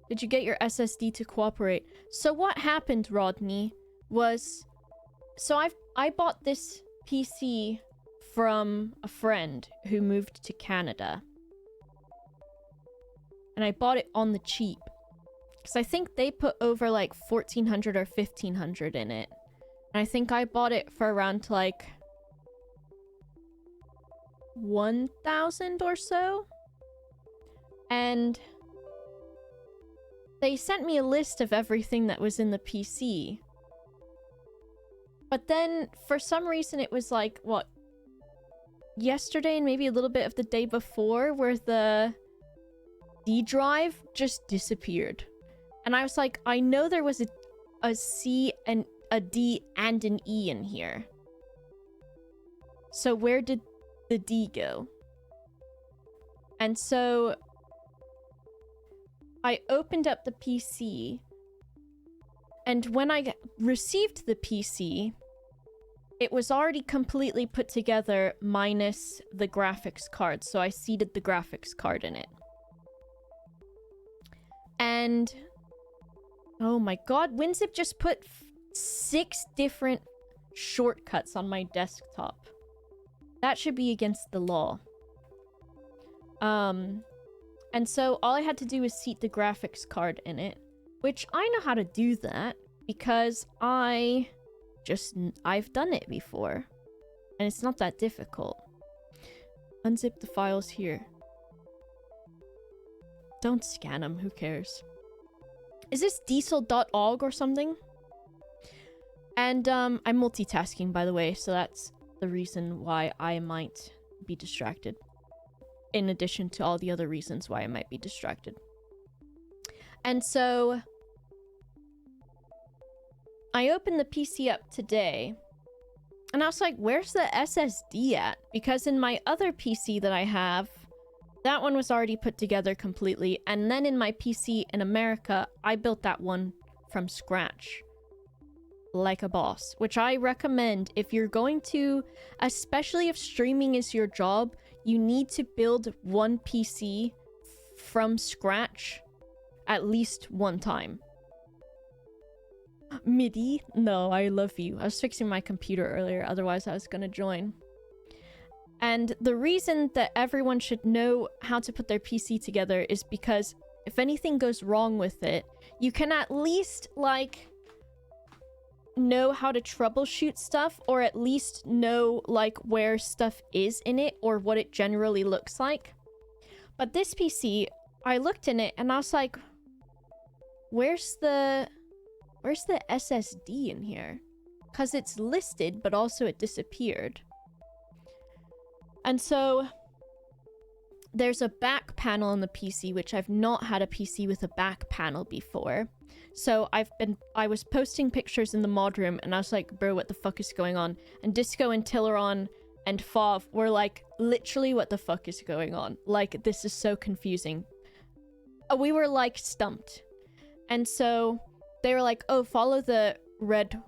Did you get your SSD to cooperate? So what happened, Rodney, was... So I bought this PC from a friend who moved to Canada. And I bought it on the cheap. Because I think they put over like 1,400 or 1,500 in it. And I think I bought it for around like 1,000 or so. And they sent me a list of everything that was in the PC. But then, for some reason, it was like, what? Yesterday and maybe a little bit of the day before, where the D drive just disappeared. And I was like, I know there was a C and a D and an E in here. So where did the D go? And so I opened up the PC, and when I received the PC, it was already completely put together minus the graphics card, so I seeded the graphics card in it. And oh my god, WinZip just put 6 different shortcuts on my desktop. That should be against the law. And so all I had to do was seat the graphics card in it, which I know how to do that because I've done it before. And it's not that difficult. Unzip the files here. Don't scan them, who cares? Is this diesel.org or something? And I'm multitasking, by the way, so that's the reason why I might be distracted. In addition to all the other reasons why I might be distracted. And so I opened the PC up today, and I was like, where's the SSD at? Because in my other PC that I have, that one was already put together completely, and then in my PC in America, I built that one from scratch. Like a boss. Which I recommend if you're going to, especially if streaming is your job, you need to build one PC from scratch at least one time. MIDI? No, I love you. I was fixing my computer earlier, otherwise I was gonna join. And the reason that everyone should know how to put their PC together is because if anything goes wrong with it, you can at least, like, know how to troubleshoot stuff, or at least know, like, where stuff is in it, or what it generally looks like. But this PC, I looked in it, and I was like, where's the SSD in here? Because it's listed, but also it disappeared. And so there's a back panel on the PC, which I've not had a PC with a back panel before. So I was posting pictures in the mod room, and I was like, bro, what the fuck is going on? And Disco and Tilleron and Fav were like, literally, what the fuck is going on? Like, this is so confusing. We were like stumped. And so they were like, oh, follow the red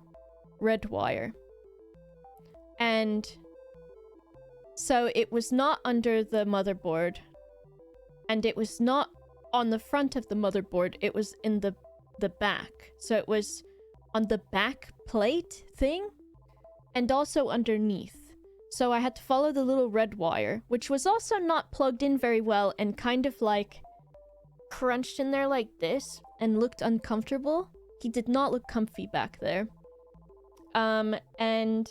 wire. And so it was not under the motherboard, and it was not on the front of the motherboard, it was in the back. So it was on the back plate thing, and also underneath. So I had to follow the little red wire, which was also not plugged in very well, and kind of like crunched in there like this, and looked uncomfortable. He did not look comfy back there. And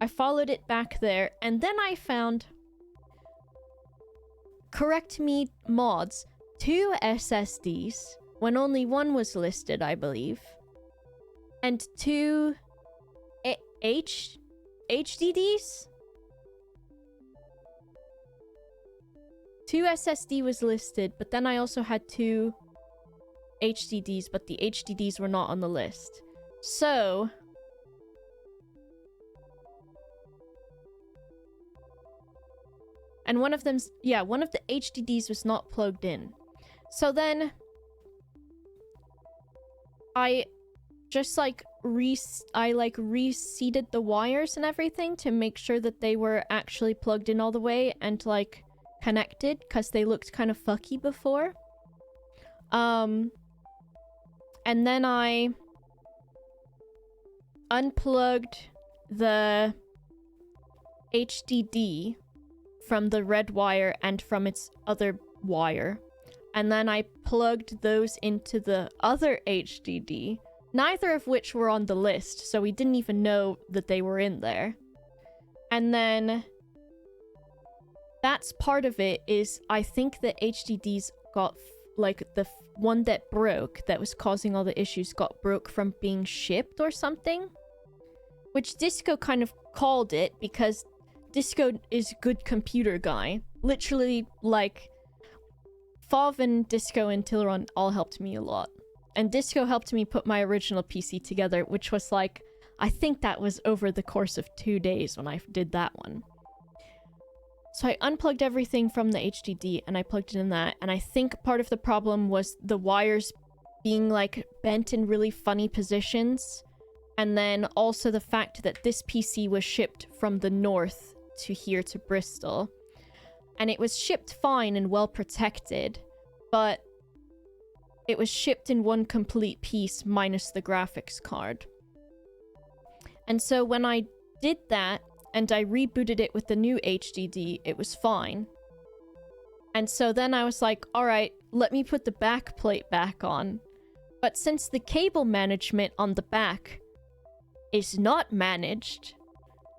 I followed it back there, and then I found, correct me mods, 2 SSDs, when only one was listed, I believe, and 2 HDDs? 2 SSD was listed, but then I also had 2 HDDs, but the HDDs were not on the list. So and one of the HDDs was not plugged in. So then I just reseated the wires and everything to make sure that they were actually plugged in all the way and like connected, because they looked kind of fucky before. And then I unplugged the HDD from the red wire and from its other wire. And then I plugged those into the other HDD, neither of which were on the list, so we didn't even know that they were in there. And then that's part of it. Is I think the HDDs got like the one that broke, that was causing all the issues, got broke from being shipped or something, which Disco kind of called it, because Disco is a good computer guy. Literally, like, Fov and Disco and Tileron all helped me a lot. And Disco helped me put my original PC together, which was like, I think that was over the course of 2 days when I did that one. So I unplugged everything from the HDD and I plugged it in that. And I think part of the problem was the wires being like bent in really funny positions. And then also the fact that this PC was shipped from the north to here to Bristol. And it was shipped fine and well protected, but it was shipped in one complete piece minus the graphics card. And so when I did that and I rebooted it with the new HDD, it was fine. And so then I was like, alright, let me put the back plate back on. But since the cable management on the back is not managed,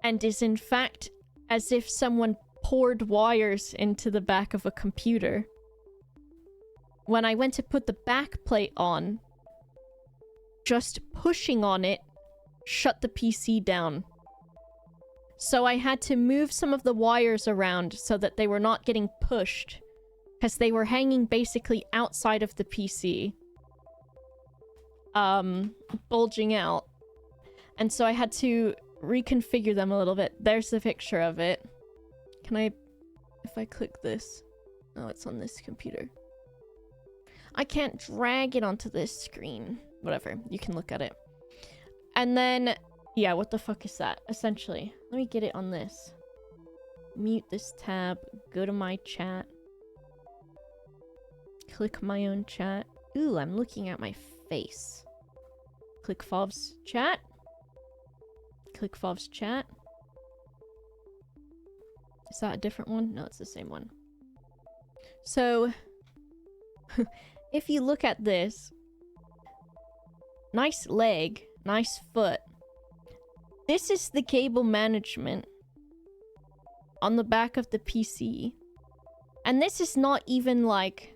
and is in fact as if someone poured wires into the back of a computer, when I went to put the back plate on, just pushing on it shut the PC down. So I had to move some of the wires around so that they were not getting pushed, because they were hanging basically outside of the PC, bulging out. And so I had to reconfigure them a little bit. There's the picture of it. Can I... if I click this... oh, it's on this computer. I can't drag it onto this screen. Whatever, you can look at it. And then... yeah, what the fuck is that? Essentially. Let me get it on this. Mute this tab. Go to my chat. Click my own chat. Ooh, I'm looking at my face. Click Fov's chat. Click Fov's chat. Is that a different one? No, it's the same one. So, if you look at this, nice leg, nice foot. This is the cable management on the back of the PC. And this is not even like...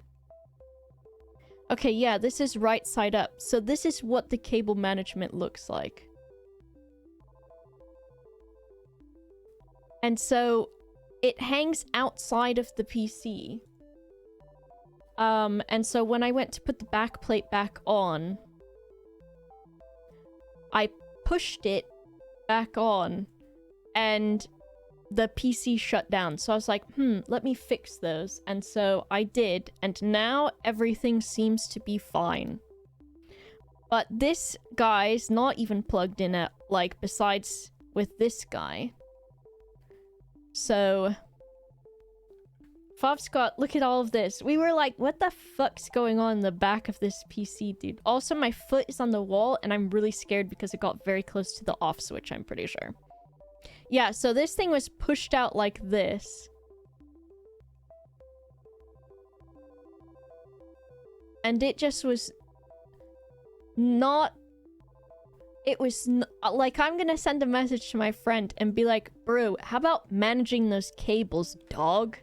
okay, yeah, this is right side up. So this is what the cable management looks like. And so it hangs outside of the PC. And so when I went to put the back plate back on, I pushed it back on and the PC shut down. So I was like, let me fix those. And so I did, and now everything seems to be fine. But this guy's not even plugged in at, like, besides with this guy. So Fov Scott, look at all of this. We were like, what the fuck's going on in the back of this PC, dude? Also, my foot is on the wall, and I'm really scared because it got very close to the off switch, I'm pretty sure. Yeah, so this thing was pushed out like this. And it just was not... it was like, I'm gonna send a message to my friend and be like, bro, how about managing those cables, dog?